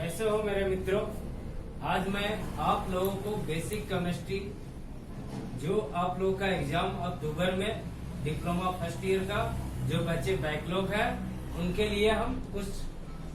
कैसे हो मेरे मित्रों। आज मैं आप लोगों को बेसिक केमिस्ट्री जो आप लोगों का एग्जाम अक्टूबर में डिप्लोमा फर्स्ट ईयर का जो बच्चे बैकलॉग है उनके लिए हम कुछ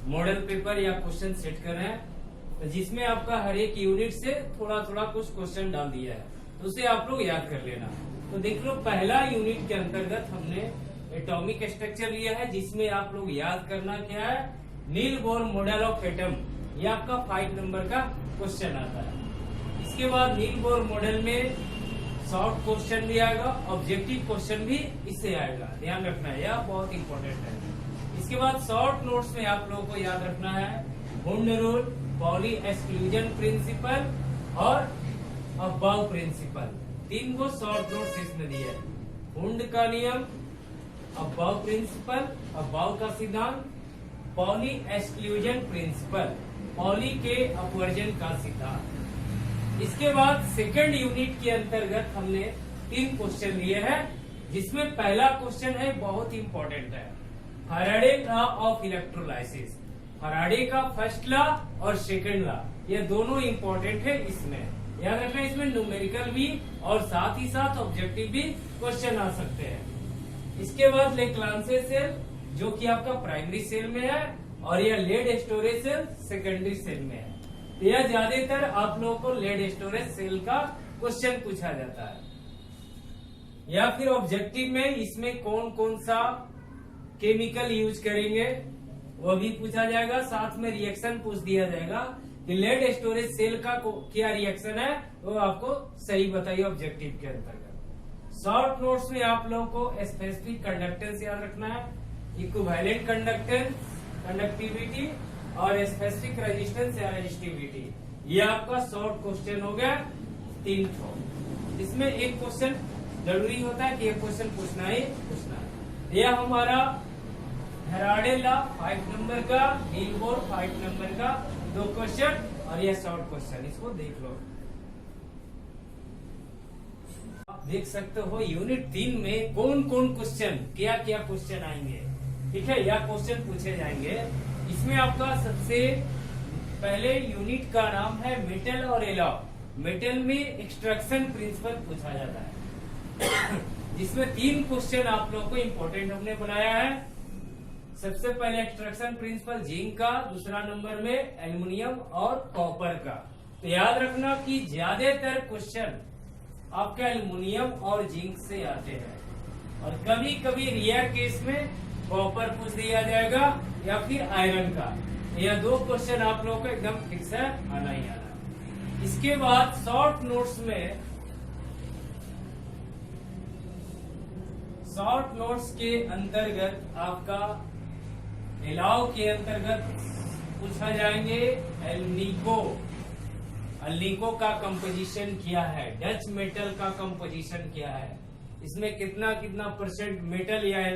मॉडल पेपर या क्वेश्चन सेट कर रहे हैं, जिसमें आपका हर एक यूनिट से थोड़ा थोड़ा कुछ क्वेश्चन डाल दिया है, तो उसे आप लोग याद कर लेना। तो देख लो, पहला यूनिट के अंतर्गत हमने एटॉमिक स्ट्रक्चर लिया है, जिसमें आप लोग याद करना क्या है, Niels Bohr model of atom. ये आपका 5 नंबर का क्वेश्चन आता है। इसके बाद नील बोर मॉडल में शॉर्ट क्वेश्चन भी आएगा, ऑब्जेक्टिव क्वेश्चन भी इससे आएगा, ध्यान रखना है, यह बहुत इंपॉर्टेंट है। इसके बाद शॉर्ट नोट्स में आप लोगों को याद रखना है Hund rule, poly exclusion principle or above principal. 3 को शॉर्ट नोट्स इसमें दिए है। हुंड का नियम, अबाव प्रिंसिपल, अबाव का सिद्धांत, पॉली एक्सक्लूजन प्रिंसिपल, पॉली के अपवर्जन का सिद्धांत। इसके बाद सेकंड यूनिट के अंतर्गत हमने 3 क्वेश्चन लिए हैं, जिसमें पहला क्वेश्चन है बहुत इंपॉर्टेंट है, Faraday law of electrolysis. Faraday का फर्स्ट लॉ और सेकंड लॉ, ये दोनों इंपॉर्टेंट है। इसमें याद रखना, इसमें न्यूमेरिकल भी और साथ ही साथ ऑब्जेक्टिव भी क्वेश्चन आ सकते हैं। इसके बाद लेक्लांसे सेल, जो कि आपका प्राइमरी सेल में है, और यह lead storage cell secondary cell में है। तो यह ज्यादातर आप लोगों को लेड स्टोरेज सेल का क्वेश्चन पूछा जाता है। या फिर ऑब्जेक्टिव में इसमें कौन कौन सा केमिकल यूज करेंगे वो भी पूछा जाएगा, साथ में रिएक्शन पूछ दिया जाएगा कि लेड स्टोरेज सेल का क्या रिएक्शन है, वो आपको सही बताइए ऑब्जेक्टिव के अंतर्गत। शॉर्ट नोट्स में आप लोगों को स्पेसिफिक कंडक्टेंस याद रखना है, इक्विवेलेंट कंडक्टेंस, कंडक्टिविटी और स्पेसिफिक रेजिस्टेंस या रेजिस्टिविटी। ये आपका शॉर्ट क्वेश्चन हो गया 3 ठो। इसमें एक क्वेश्चन जरूरी होता है कि ये क्वेश्चन पूछना ही पूछना है। यह हमारा फैराडे लॉ 5 नंबर का, नील बोर 5 नंबर का 2 क्वेश्चन, और यह शॉर्ट क्वेश्चन, इसको देख लो। आप देख सकते हो यूनिट 3 में कौन कौन क्वेश्चन, क्या क्या क्वेश्चन आएंगे, ठीक है, या क्वेश्चन पूछे जाएंगे। इसमें आपका सबसे पहले यूनिट का नाम है मेटल और एलॉय। मेटल में एक्सट्रैक्शन प्रिंसिपल पूछा जाता है, जिसमें 3 क्वेश्चन आप लोगों को इम्पोर्टेंट हमने बनाया है। सबसे पहले एक्सट्रैक्शन प्रिंसिपल जिंक का, दूसरा नंबर में एल्युमिनियम और कॉपर का। तो याद रखना कि ज्यादातर क्वेश्चन आपके एल्युमिनियम और जिंक से आते हैं, और कभी कभी रेयर केस में कॉपर पूछ दिया जाएगा या फिर आयरन का। यह 2 क्वेश्चन आप लोगों को एकदम फिक्स है, आना ही आना। इसके बाद शॉर्ट नोट्स में, शॉर्ट नोट्स के अंतर्गत आपका एलाव के अंतर्गत पूछा जाएंगे एल्निको। एल्निको का कंपोजिशन क्या है, डच मेटल का कंपोजिशन क्या है, इसमें कितना कितना परसेंट मेटल या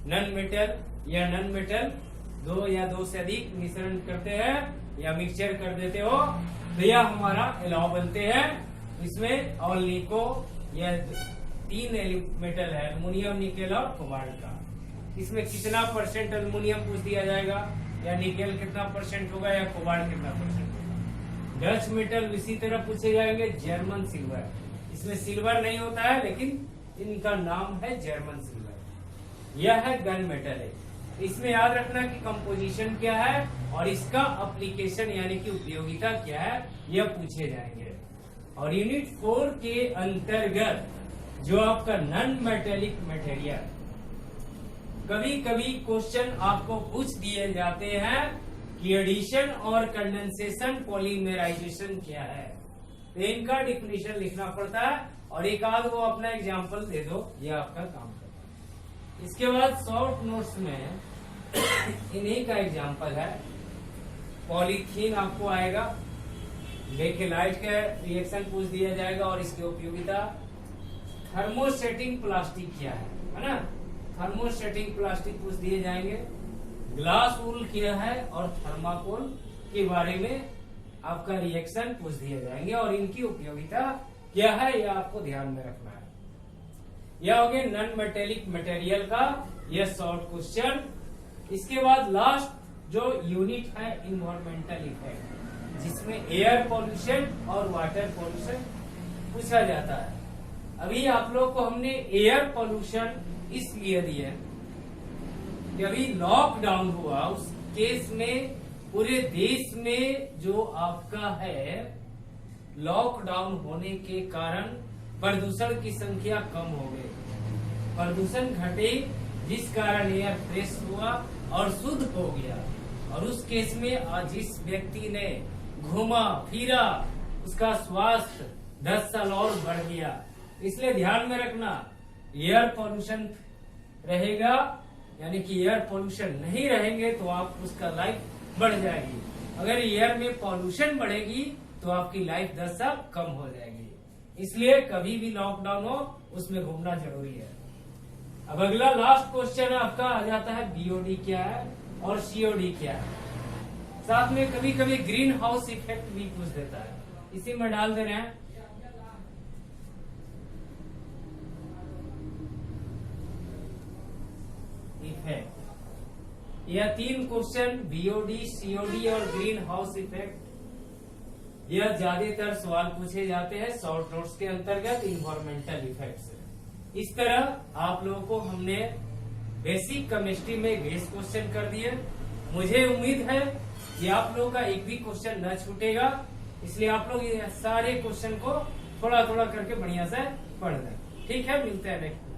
नॉन मेटल या नॉन मेटल 2 या 2 से अधिक मिश्रण करते हैं या मिक्सचर कर देते हो, तो यह हमारा एलाव बनते हैं। इसमें एल्निको यह 3 मेटल है, एल्युमिनियम, निकेल और कोबाल्ट का। इसमें कितना परसेंट एल्युमिनियम पूछ दिया जाएगा, या निकेल कितना परसेंट होगा, या कोबाल्ट कितना परसेंट होगा। डच मेटल इसी तरह पूछे जाएंगे, जर्मन सिल्वर, इसमें सिल्वर नहीं होता है लेकिन इनका नाम है जर्मन सिल्वर। यह है गन मेटल है। इसमें याद रखना कि कंपोजिशन क्या है और इसका एप्लीकेशन यानी कि उपयोगिता क्या है, यह पूछे जाएंगे। और यूनिट 4 के अंतर्गत जो आपका नॉन मेटेलिक मटेरियल, कभी कभी क्वेश्चन आपको पूछ दिए जाते हैं कि एडिशन और कंडेंसेशन पॉलीमराइजेशन क्या है, तो इनका डिफिनेशन लिखना पड़ता है, और एक आध वो अपना एग्जांपल दे दो, ये आपका काम करता है। इसके बाद शॉर्ट नोट्स में इन्हीं का एग्जांपल है, पॉलीथीन आपको आएगा, बेकेलाइट का रिएक्शन पूछ दिया जाएगा और इसकी उपयोगिता। थर्मोस्टेटिंग प्लास्टिक क्या है ना, थर्मोस्टेटिक प्लास्टिक पूछ दिए जाएंगे। ग्लास वूल क्या है और थर्माकोल के बारे में आपका रिएक्शन पूछ दिए जाएंगे, और इनकी उपयोगिता क्या है यह आपको ध्यान में रखना है। यह हो गया नॉन मेटेलिक मटेरियल का यह शॉर्ट क्वेश्चन। इसके बाद लास्ट जो यूनिट है इन्वायरमेंटल इफेक्ट, जिसमें एयर पॉल्यूशन और वाटर पॉल्यूशन पूछा जाता है। अभी आप लोग को हमने एयर पॉल्यूशन इसलिए दिया कि अभी लॉकडाउन हुआ, उस केस में पूरे देश में जो आपका है लॉकडाउन होने के कारण प्रदूषण की संख्या कम हो गई, प्रदूषण घटे, जिस कारण एयर फ्रेश हुआ और शुद्ध हो गया। और उस केस में आज जिस व्यक्ति ने घूमा फिरा उसका स्वास्थ्य 10 साल और बढ़ गया। इसलिए ध्यान में रखना, एयर पॉल्यूशन रहेगा, यानी कि एयर पॉल्यूशन नहीं रहेंगे तो आप उसका लाइफ बढ़ जाएगी। अगर एयर में पॉल्यूशन बढ़ेगी तो आपकी लाइफ 10 साल कम हो जाएगी। इसलिए कभी भी लॉकडाउन हो उसमें घूमना जरूरी है। अब अगला लास्ट क्वेश्चन आपका आ जाता है बीओडी क्या है और सीओडी क्या है। साथ में कभी कभी ग्रीन हाउस इफेक्ट भी पूछ देता है, इसी में डाल दे रहे हैं। इफेक्ट, यह 3 क्वेश्चन बीओडी, सीओडी और ग्रीन हाउस इफेक्ट, यह ज्यादातर सवाल पूछे जाते हैं शॉर्ट नोट्स के अंतर्गत इन्वायरमेंटल इफेक्ट से। इस तरह आप लोगों को हमने बेसिक केमिस्ट्री में 20 क्वेश्चन कर दिए। मुझे उम्मीद है कि आप लोगों का एक भी क्वेश्चन न छूटेगा, इसलिए आप लोग ये सारे क्वेश्चन को थोड़ा थोड़ा करके बढ़िया से पढ़ लें। ठीक है, मिलते हैं नेक्स्ट।